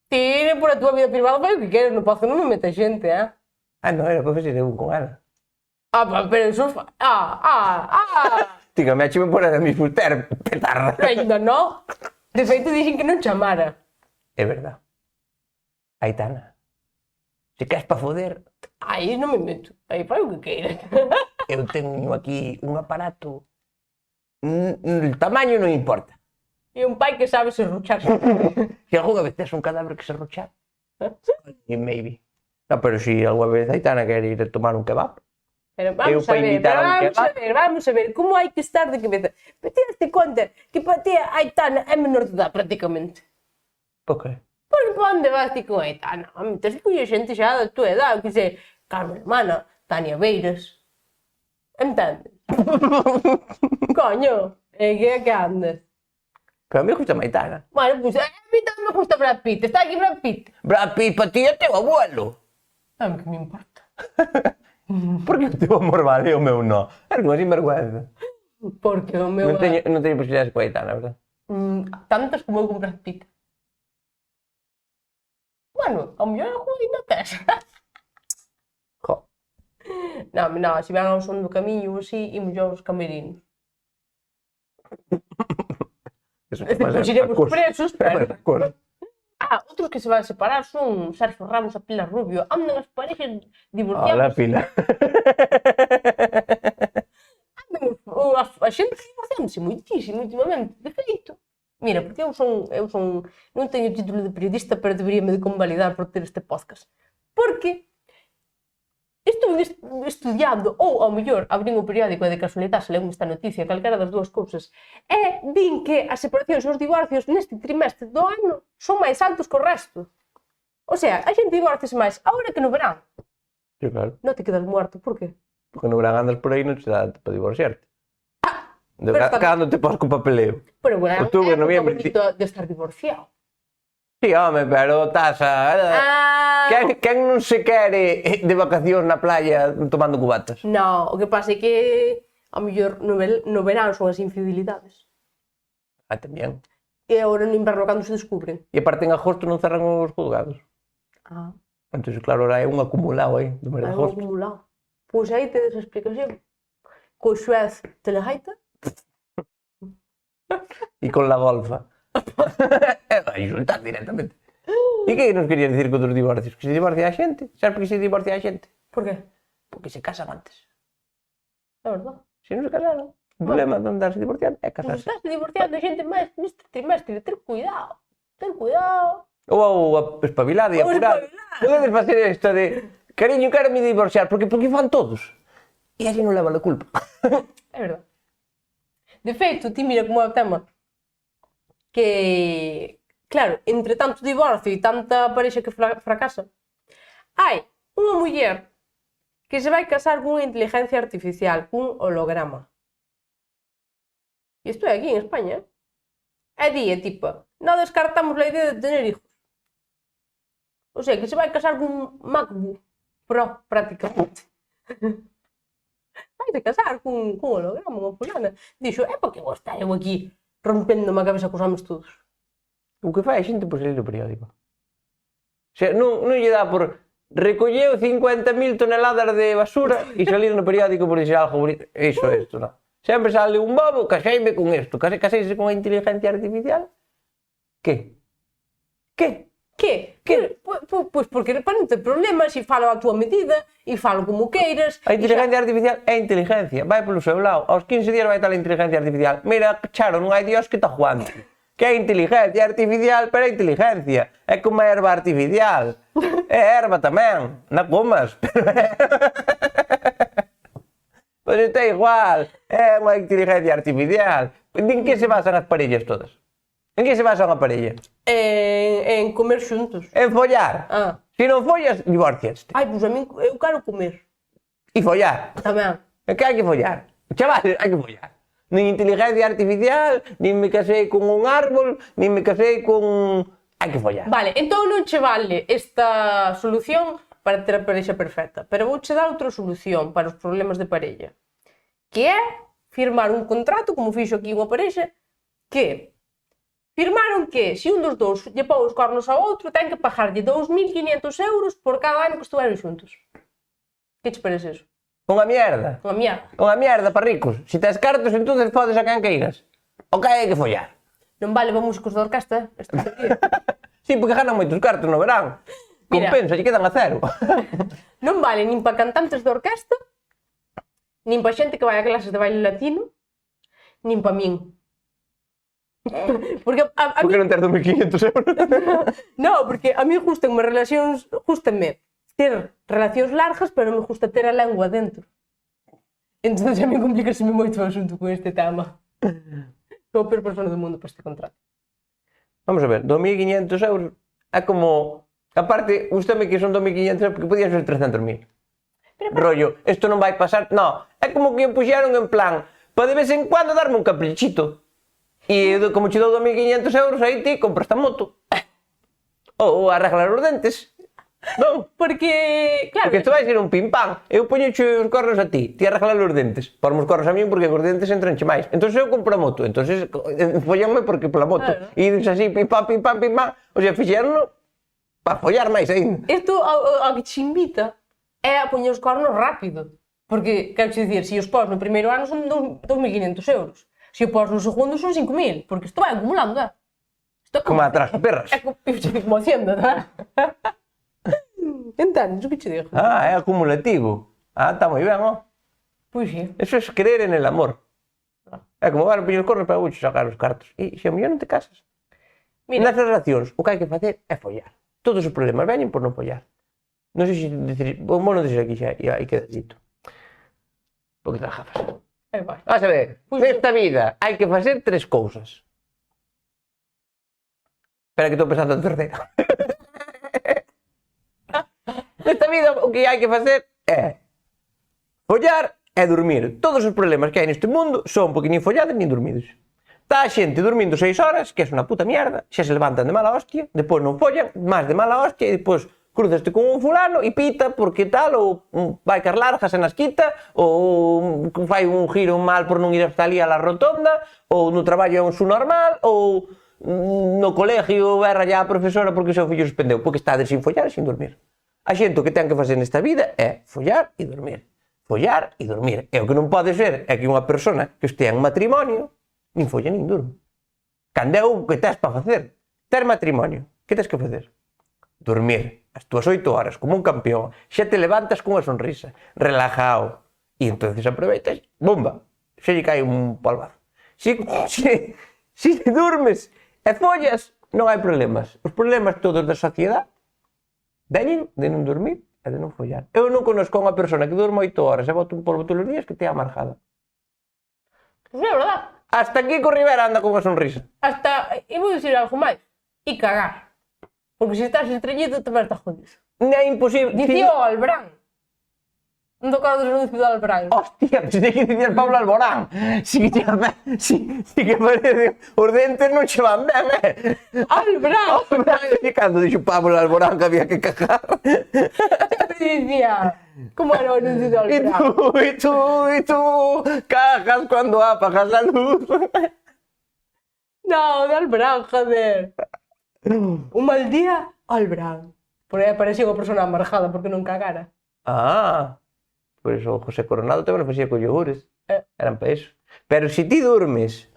Ti, por a túa vida privada, fai o que queres, no podcast non me mete xente, Ah, non, era para facer eu con ela. Pero eso... Tiga, me achime por a mismo petarda. Ainda non. De feito, dixen que non chamara. É verdad. Aitana, se queres pa foder, Aí non me meto. Aí fai o que queiras. eu teño aquí un aparato. El tamaño non importa. E un pai que sabe serruchar. Se alguna vez tes un cadáver que serruchar, maybe. No, pero se alguna vez Aitana quer ir a tomar un kebab, Pero Eu para invitar a un kebab. vamos a ver, como hai que estar de cabeza. Pero te daste conta que para ti a Aitana é menor de edad prácticamente. Por qué? Porque para onde vas ti con a Aitana? A mí, tens que xente xa da tua edad, que sei, Carmen Hermana, Tania Beiras. Entendes? Coño, que andas? Pero a mí gusta Maitana. Bueno, pues a mí tamén me gusta Brad Pitt. Está aquí Brad Pitt. Brad Pitt, para ti é teu abuelo. A mí que me importa. Por que o teu amor vale o meu non? Eres unha sinvergüenza. Porque o meu... Non teño posibilidades con Aitana, verdad? Tantas como eu con Brad Pitt. Bueno, ao mellor algo ainda tes. Jo. Non, se van ao son do camiño ou así, imos aos camerinos. Eso Pois iremos presos, pero... Pero... Outros que se van a separar son Sergio Ramos e Pilar Rubio. Andan as parexas Hola, divorciadas. Pilar. A xente divorciándose moitísimo últimamente, de feito. Mira, porque eu son non teño título de periodista, pero deberíame de convalidar por ter este podcast. Porque estuve estudiando, ou ao mellor abrín o periódico e de casualidade leu esta noticia, calquera das dúas cousas, e vin que as separacións e os divorcios neste trimestre do ano son máis altos que o resto. O sea, a xente divorciase máis agora que no verán. Sí, claro. Non te quedas muerto, por qué? Porque no verán andas por aí non te dá para divorciarte. pero está- Cando te pos co papeleo. Pero bueno, Outubro, é noviembre, bonito de estar divorciado. Sí, home, pero estás a... Quen non se quere de vacacións na playa tomando cubatas? No, o que pasa é que a mellor no verán son as infidelidades. Ah, tamén. E agora no inverno cando se descubren. E aparte en agosto non cerran os juzgados. Ah, Entón, claro, ahora é un acumulado aí, do mes de hai un agosto. acumulado. Pois aí tedes a explicación. Co xuez Telegaita. E con la golfa. Vai insultar directamente. E que nos querías dicir con os divorcios? Que se divorcia a xente? Sabes por que se divorcia a xente? Por qué? Porque se casan antes. É verdade. Se non se casaron, o problema de andarse divorciando é Pois casarse. estás divorciando a xente máis neste trimestre. Ter cuidado. Ter cuidado. Ou espabilada e Ou apurada. espabilada. Podedes facer isto de cariño, quero me divorciar, porque fan todos. E así non leva a culpa. É verdade. De feito, ti mira como é o tema. Que, claro, entre tanto divorcio e tanta parexa que fracasa, hai unha muller que se vai casar cunha inteligencia artificial, cun holograma. E isto é aquí en España. É día, tipo, non descartamos a idea de tener hijos. O sea, que se vai casar cun MacBook Pro, prácticamente. Vai se casar cun holograma, unha fulana. Dixo, para que vou estar eu aquí rompéndome a cabeza cos homes todos? O que fai a xente por salir do periódico. O sea, non lle dá por recolleu 50.000 toneladas de basura e salir no periódico por dixer algo bonito. Iso, non. Sempre sale un bobo, caseime con isto. Caseise con a inteligencia artificial? Que? Que? Que? Pois porque para non ter problemas e falo a túa medida e falo como queiras. A inteligencia artificial é inteligencia, vai polo seu lado. Aos 15 días vai estar a inteligencia artificial. Mira, Charo, non hai Dios que está jugando. Que é inteligencia artificial, pero é inteligencia. É como a erva artificial. É erva tamén, na comas. Pois está igual, é unha inteligencia artificial. En que se basan as parellas todas? En que se basa unha parella? En comer xuntos. En follar. Ah. Se non follas, divorciaste. Ai, pois a min eu quero comer. E follar. Tamén. É que hai que follar. Chavales, hai que follar. Nin inteligencia artificial, nin me casei con un árbol, nin me casei con... Hai que follar. Vale, entón non che vale esta solución para ter a parexa perfecta, pero vou che dar outra solución para os problemas de parella, que é firmar un contrato, como fixo aquí unha parexa, que firmaron que se un dos dous lle pon os cornos ao outro, ten que pagarlle 2.500 euros por cada ano que estuveron xuntos. Que che parece eso? Unha mierda. Unha mierda. Unha mierda para ricos. Se tes cartos, entonces podes a quen queiras. O que hai que follar. Non vale para músicos de orquesta esta teoría. Sí, porque ganan moitos cartos no verán. Mira. Compensa, lle quedan a cero. Non vale nin para cantantes de orquesta, nin para xente que vai a clases de baile latino, nin para min. Porque a Porque mí... non tes 2.500 euros? No, porque a mí gústanme ter relacións largas, pero me gusta ter a lengua dentro. Entón xa me complicaseme moito o asunto con este tema. Sou a peor persona do mundo para este contrato. Vamos a ver, 2.500 euros é como... Aparte, gustame que son 2.500 euros porque podían ser 300.000. Rollo, isto non vai pasar... No, é como que o puxeron en plan para de vez en cuando darme un caprichito. E como che dou 2.500 euros, aí ti compras esta moto. Ou arreglar os dentes. Non? Porque, claro... Porque isto vai ser un pim-pam. Eu poñoche os cornos a ti, ti arreglar os dentes. Porme os cornos a mí porque os dentes entranche máis. Entón eu compro a moto. Entón follanme porque pola moto. E dices así, pim-pam, pim-pam, pim-pam. O sea, fixeronlo para follar máis ainda. Isto ao que te invita é a poñer os cornos rápido. Porque, quero te dicir, se os pós no primeiro ano son 2.500 euros. Se os pós no segundo son 5.000. Porque isto vai acumulando, é? Isto é Como atrás de perras. É como Hacienda, non? Entendes o que te digo? Ah, é acumulativo. Ah, está moi ben, ó. Pois sí. Eso es creer en el amor. É como, vale, poñer os cornos para vou sacar os cartos. E se a mellor non te casas. Mira, Nas relacións, o que hai que facer é follar. Todos os problemas veñen por non follar. Non sei se decir, vou non dizer aquí xa, e aí queda dito. Porque te las gafas. aí vai. Vas a ver, nesta vida hai que facer 3 cousas. Espera que estou pensando en terceira. Nesta vida o que hai que facer é follar e dormir. Todos os problemas que hai neste mundo son porque nin follados nin dormidos. Está a xente dormindo 6 horas, que é unha puta mierda, xa se levantan de mala hostia, depois non follan, máis de mala hostia, e depois cruzaste con un fulano e pita porque tal, ou vai car largas e nas quita, ou fai un giro mal por non ir hasta ali a la rotonda, ou no traballo é un su normal, ou no colegio berra ya a profesora porque o seu fillo suspendeu, porque está sin follar e sin dormir. A xente o que ten que facer nesta vida é follar e dormir. Follar e dormir. E o que non pode ser é que unha persona que estea en matrimonio nin folla nin durmo. Cando é o que tens para facer? Ter matrimonio. Que tens que facer? Dormir as túas 8 horas como un campeón. Xa te levantas cunha sonrisa, relajado. E entonces aproveitas, bomba, xa lle cae un polvazo. Si durmes e follas, non hai problemas. Os problemas todos da sociedade veñen de non dormir e de non follar. Eu non conozco unha persona que durma 8 horas e bota un polvo todos os días que te amargada. Pois é verdade. Hasta aquí co Rivera anda con unha sonrisa. Hasta, e vou dicir algo máis, e cagar. Porque se estás estreñido, te vas a estar jodido. É imposible. Dicía o Albrán. Non tocado dos anuncios do Albrán. Hostia, pensei que dicías Pablo Alborán. Si que parece, os dentes non che van ben, Albrán! E cando dixo Pablo Alborán que había que cagar. Sempre dicía, como era o anuncio do Albrán? E tú, cagas cuando apagas la luz. No, de Albrán, joder. Un mal día, Albrán. Por aí aparecía unha persona amargada porque non cagara. Ah, pois o José Coronado tamén o facía con yogures. Eran para eso. Pero se ti durmes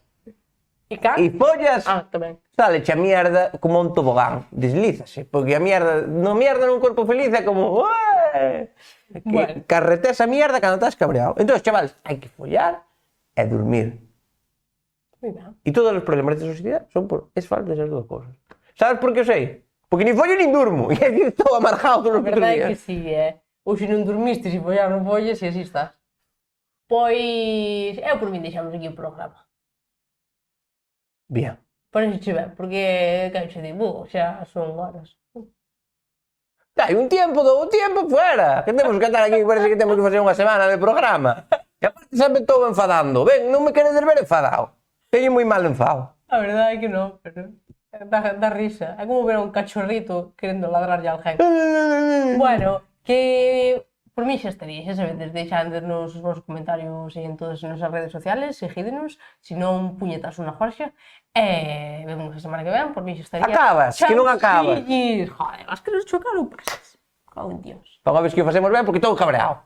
E cagas? e follas, Tamén. sale a mierda como un tobogán, deslízase, porque a mierda nun corpo feliz é como Bueno. carretes a mierda cando estás cabreado. Entón, chavales, hai que follar e dormir. Mira. E todos os problemas da sociedade son por falta desas dúas cousas. Sabes por que o sei? Porque ni follo nin durmo, e é dicir, estou amargado todos A os putos verdade é que días. si, Ou se non dormiste, se follar non folles, e así estás. Pois, eu por min deixamos aquí o programa. Bien. Parece che ben, porque, quero che digo, xa son horas. Hai un tempo, dou un tempo fuera. Que temos que estar aquí, parece que temos que facer unha semana de programa. E aparte sempre estou enfadando. Ben, non me queredes ver enfadado. Teño moi mal enfado. A verdade é que non, pero dá risa. É como ver a un cachorrito querendo ladrarlle a alguén. Bueno, que por mí xa estaría, xa sabedes, deixándonos os vosos comentarios en todas as nosas redes sociales, seguídenos, se non puñetazo na Jorxa, e vemos a semana que ven, por mí xa estaría. Acabas, que non acabas. Joder, as que nos chocaron pasas. Cago en Dios. Para unha vez que o facemos ben, porque estou cabreado.